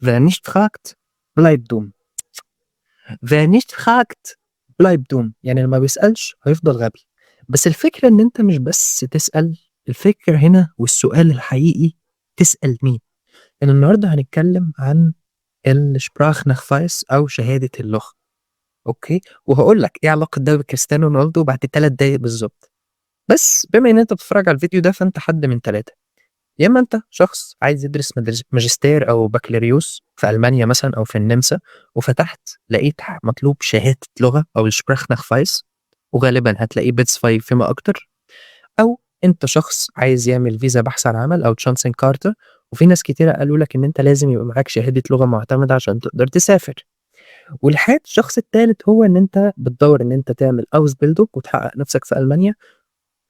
Wer nicht fragt bleibt dumm. Wer nicht fragt bleibt dumm. يعني اللي ما بيسألش هيفضل غبي. بس الفكرة إن أنت مش بس تسأل، الفكرة هنا والسؤال الحقيقي تسأل مين؟ يعني النهارده هنتكلم عن الsprachnachweis أو شهادة اللغة، أوكي؟ وهاقول لك إيه علاقة ده بكريستيانو رونالدو بعد 3 دقايق بالضبط. بس بما إن أنت بتتفرج على الفيديو ده فأنت حد من 3، يا إما أنت شخص عايز يدرس ماجستير أو بكالوريوس في ألمانيا مثلًا أو في النمسا، وفتحت لقيت مطلوب شهادة لغة أو الsprachnachweis وغالبًا هتلاقيه B2 فيما أكتر، أو أنت شخص عايز يعمل فيزا بحث عن عمل أو Chancenkarte، وفي ناس كتيرة قالوا لك إن أنت لازم يبقى معاك شهادة لغة معتمدة عشان تقدر تسافر. الشخص التالت هو إن أنت بتدوّر إن أنت تعمل Ausbildung وتحقق نفسك في ألمانيا،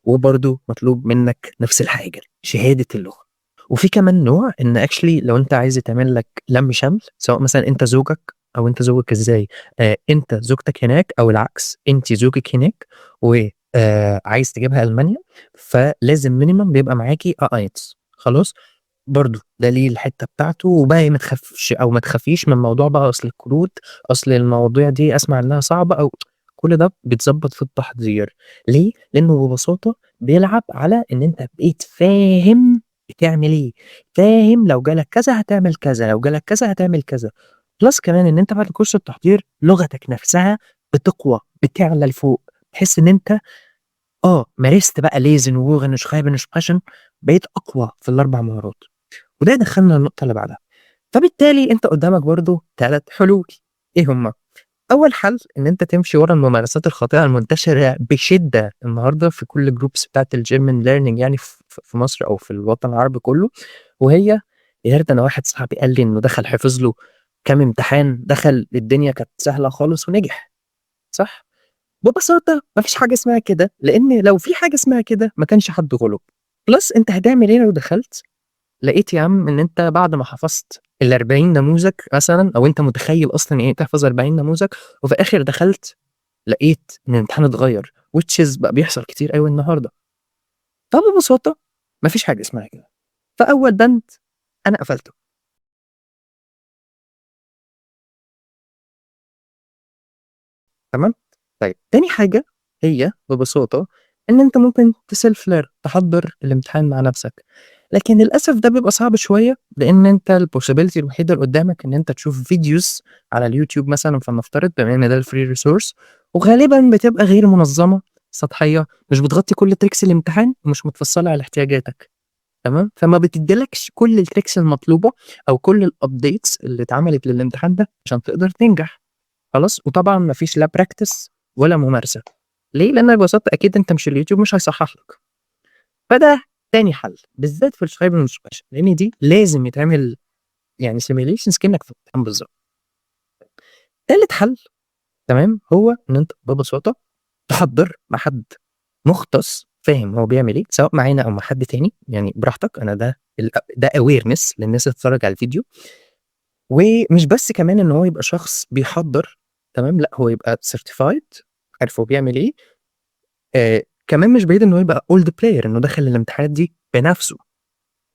وبرضه مطلوب منك نفس الحاجة، شهادة اللغة. وفي كمان نوع إن actually لو أنت عايز يتعمل لك لَم شمل، سواء مثلًا أنت زوجك أو أنت زوجك إزاي، أنت زوجتك هناك أو العكس، أنتِ زوجِك هناك و عايز تجيبها ألمانيا، فلازم minimum بيبقى معاكِ A1 خلاص؟ برضه ده ليه الحتّة بتاعته، وبقى ما تخافش أو ما تخافيش من موضوع بقى أصل الكروت، أصل المواضيع دي أسمع إنها صعبة أو كل ده بيتضبّط في التحضير. ليه؟ لإنه ببساطة بيلعب على إن أنت بقيت فاهم بتعمل إيه، فاهم لو جالك كذا هتعمل كذا، لو جالك كذا هتعمل كذا، plus كمان إن أنت بعد كورس التحضير لغتك نفسها بتقوى، بتعلى لفوق، تحس إن أنت مارست بقى lesen وhören schreiben sprechen، بقيت أقوى في ال4 مهارات. وده يدخّلنا للنقطة اللي بعدها. فبالتالي أنت قدّامك برضه 3 حلول، إيه هم؟ أول حل إن أنت تمشي ورا الممارسات الخاطئة المنتشرة بشدة النهارده في كل الgroups بتاعة الGerman learning يعني في مصر أو في الوطن العربي كله، وهي يا ريت أنا واحد صاحبي قال لي إنه دخل حفظ له كام امتحان، دخل الدنيا كانت سهلة خالص ونجح، صح؟ ببساطة ما فيش حاجة اسمها كده، لإن لو في حاجة اسمها كده ما كانش حد غلب. plus أنت هتعمل إيه لو دخلت لقيت يا عم إن أنت بعد ما حفظت ال40 نموذج مثلًا، أو أنت متخيل أصلًا يعني إيه تحفظ 40 نموذج، وفي الآخر دخلت لقيت إن الامتحان اتغيّر which is بقى بيحصل كتير أوي النهارده. فببساطة ما فيش حاجة اسمها كده. فأول بند أنا قفلته، تمام؟ طيب تاني حاجة هي ببساطة إن أنت ممكن تself learn تحضّر الامتحان مع نفسك، لكن للأسف ده بيبقى صعب شوية، لإن أنت الpossibility الوحيدة اللي قدّامك إن أنت تشوف videos على اليوتيوب مثلًا فلنفترض بما إن ده الfree resource، وغالبًا بتبقى غير منظمة، سطحية، مش بتغطي كل tricks الامتحان ومش متفصلة على احتياجاتك، تمام؟ فما بتدّيلكش كل الtricks المطلوبة أو كل الupdates اللي اتعملت للامتحان ده عشان تقدر تنجح. خلاص، وطبعًا ما فيش لا practice ولا ممارسة، ليه؟ لأن ببساطة أكيد أنت مش اليوتيوب مش هيصحح لك، فده تاني حل، بالذات في الschreiben und sprechen لأن دي لازم يتعمل يعني simulations كأنك في امتحان بالضبط. تالت حل تمام، هو إن أنت ببساطة تحضّر مع حد مختص فاهم هو بيعمل إيه، سواء معانا أو مع حد تاني، يعني براحتك أنا ده awareness للناس اللي بتتفرج على الفيديو، ومش بس كمان إن هو يبقى شخص بيحضّر تمام، لأ هو يبقى certified عارف هو بيعمل إيه. كمان مش بعيد إن هو يبقى old player إنه دخل الامتحانات دي بنَفْسه،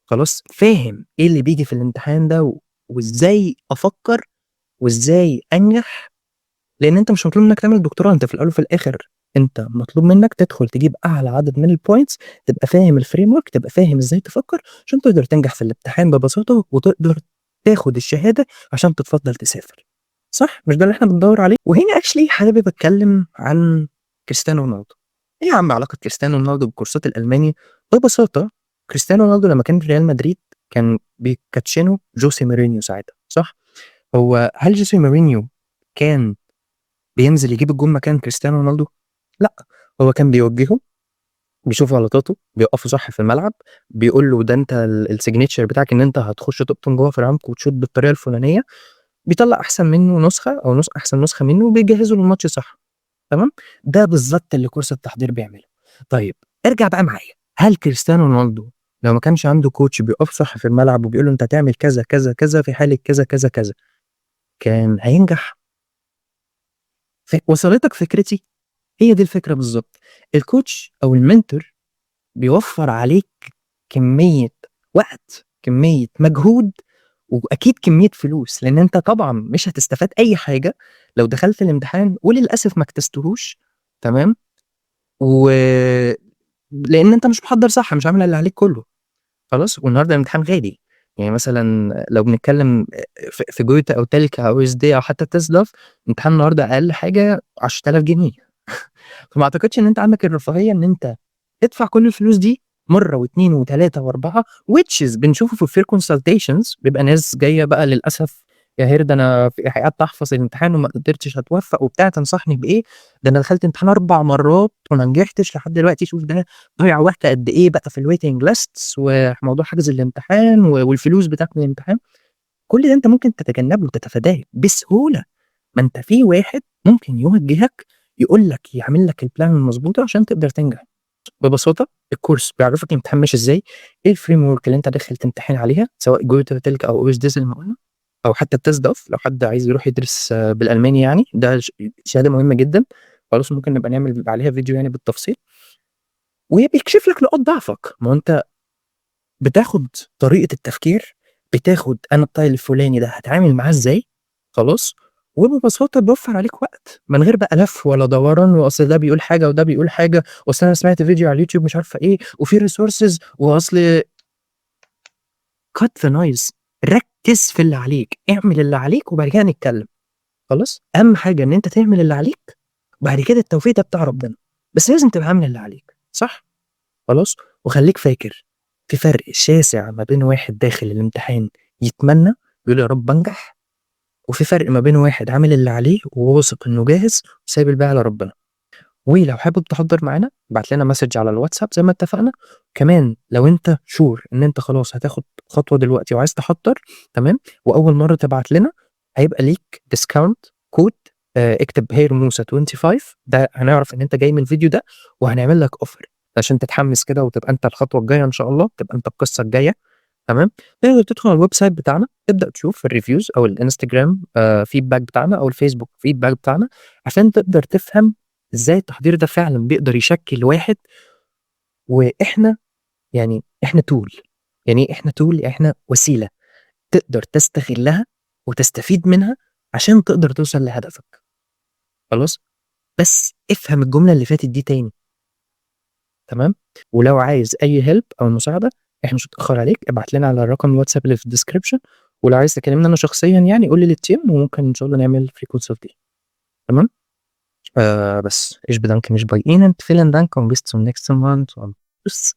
خلاص، فاهم إيه اللي بييجي في الامتحان ده وإزاي أفكّر وإزاي أنجح، لإن أنت مش مطلوب منّك تعمل دكتوراه، أنت في الأول وفي الآخر أنت مطلوب منّك تدخل تجيب أعلى عدد من الpoints، تبقى فاهم الframework، تبقى فاهم إزاي تفكّر عشان تقدر تنجح في الامتحان ببساطة وتقدر تاخد الشهادة عشان تتفضّل تسافر، صح؟ مش ده اللي إحنا بندوّر عليه؟ وهنا actually حابب أتكلّم عن كريستيانو رونالدو. إيه يا عم علاقة كريستيانو رونالدو بالكورسات الألماني؟ ببساطة كريستيانو رونالدو لمّا كان في ريال مدريد كان بيكاتشينو جوسيه مورينيو ساعتها، صح؟ هل جوسيه مورينيو كان بينزل يجيب الجون مكان كريستيانو رونالدو؟ لأ، هو كان بيوجّهه، بيشوف غلطاته، بيوقّفه صح في الملعب، بيقول له ده أنت الsignature بتاعك إن أنت هتخش تقطم جوّه في العمق وتشوط بالطريقة الفلانية، بيطلّع أحسن منّه نسخة أو أحسن نسخة منّه وبيجهّزه للماتش صح، تمام؟ ده بالضبط اللي كورس التحضير بيعمله. طيب ارجع بقى معايا، هل كريستيانو رونالدو لو ما كانش عنده coach بيوقّفه صح في الملعب وبيقول له أنت هتعمل كذا، كذا، كذا في حالة كذا، كذا، كذا، كان هينجح؟ وصلتك فكرتي؟ هي دي الفكرة بالضبط. الcoach أو الmentor بيوفّر عليك كمية وقت، كمية مجهود، وأكيد كمية فلوس، لإن أنت طبعًا مش هتستفاد أي حاجة لو دخلت الامتحان وللأسف ما اجتزتهوش، تمام، لإن أنت مش محضّر صح، مش عامل اللي عليك كلّه، خلاص، والنهارده الامتحان غالي، يعني مثلًا لو بنتكلم في جوتا أو تلك أو SD أو حتى TESDAF، امتحان النهارده أقل حاجة 10.000 جنيه. فما أعتقدش إن أنت عندك الرفاهية إن أنت تدفع كل الفلوس دي مرّة و2 و3 و4 which is بنشوفه في الfair consultations بيبقى ناس جاية بقى للأسف يا هِر ده أنا قعدت أحفظ الامتحان وما قدرتش أتوفّق وبتاع، تنصحني بإيه؟ ده أنا دخلت امتحان 4 مرّات وما نجحتش لحد دلوقتي، شوف ده ضيّع وقت قد إيه بقى في الwaiting lists وموضوع حجز الامتحان والفلوس بتاعة الامتحان، كل ده أنت ممكن تتجنّبه وتتفاداه بسهولة. ما أنت في واحد ممكن يوجّهك يقول لك يعمل لك الplan المضبوطة عشان تقدر تنجح. ببساطة الكورس بيعرّفك الامتحان ماشي إزاي، إيه الframework اللي أنت داخل تمتحن عليها سواء جوتا، تلك أو OSD زي ما قُلنا، أو حتى الTestDaF لو حد عايز يروح يدرس بالألماني يعني، ده شهادة مهمة جدًا، خلاص ممكن نبقى نعمل عليها فيديو يعني بالتفصيل، وبيكشف لك نقاط ضعفك، ما هو أنت بتاخد طريقة التفكير، بتاخد أنا الطيب الفلاني ده هاتعامل معاه إزاي، خلاص، وببساطة بيوفّر عليك وقت، من غير بقى لَف ولا دوران، وأصل ده بيقول حاجة وده بيقول حاجة، وأصل أنا سمعت فيديو على اليوتيوب مش عارفة إيه، وفي resources وأصل cut the noise ركّز في اللي عليك، اعمل اللي عليك وبعد كده نتكلم، خلاص، أهم حاجة إن أنت تعمل اللي عليك، وبعد كده التوفيق ده بتاع ربنا، بس لازم تبقى عامل اللي عليك، صح؟ خلاص، وخلّيك فاكر في فرق شاسع ما بين واحد داخل الامتحان يتمنى يقول يا رب أنجح، وفي فرق ما بين واحد عامل اللي عليه وواثق إنه جاهز وسايب الباقي على ربنا. ولو حابب تحضّر معانا ابعت لنا message على الواتساب زي ما اتفقنا، كمان لو أنت sure إن أنت خلاص هتاخد خطوة دلوقتي وعايز تحضّر تمام، وأول مرّة تبعت لنا هيبقى ليك discount code اكتب هيرموسة25 ده هنعرف إن أنت جاي من الفيديو ده وهنعمل لك offer عشان تتحمّس كده وتبقى أنت الخطوة الجاية إن شاء الله، تبقى أنت القصة الجاية تمام، تقدر تدخل على الويب سايت بتاعنا تبدأ تشوف الreviews أو الإنستجرام feedback بتاعنا أو الفيسبوك feedback بتاعنا عشان تقدر تفهم إزاي التحضير ده فعلًا بيقدر يشكِّل واحد، وإحنا يعني إحنا tool يعني إيه إحنا tool؟ إحنا وسيلة تقدر تستغلّها وتستفيد منها عشان تقدر توصل لهدفك، خلاص؟ بس افهم الجملة اللي فاتت دي تاني، تمام؟ ولو عايز أي help أو مساعدة إحنا مش هنتأخّر عليك، ابعت لنا على الرقم الواتساب اللي في الdescription ولو عايز تكلمني أنا شخصيًا يعني قُل لي للteam وممكن إن شاء الله نعمل free consultation تمام؟ بس ich bedanke mich bei Ihnen. Vielen Dank und bis zum nächsten Mal und tschüss.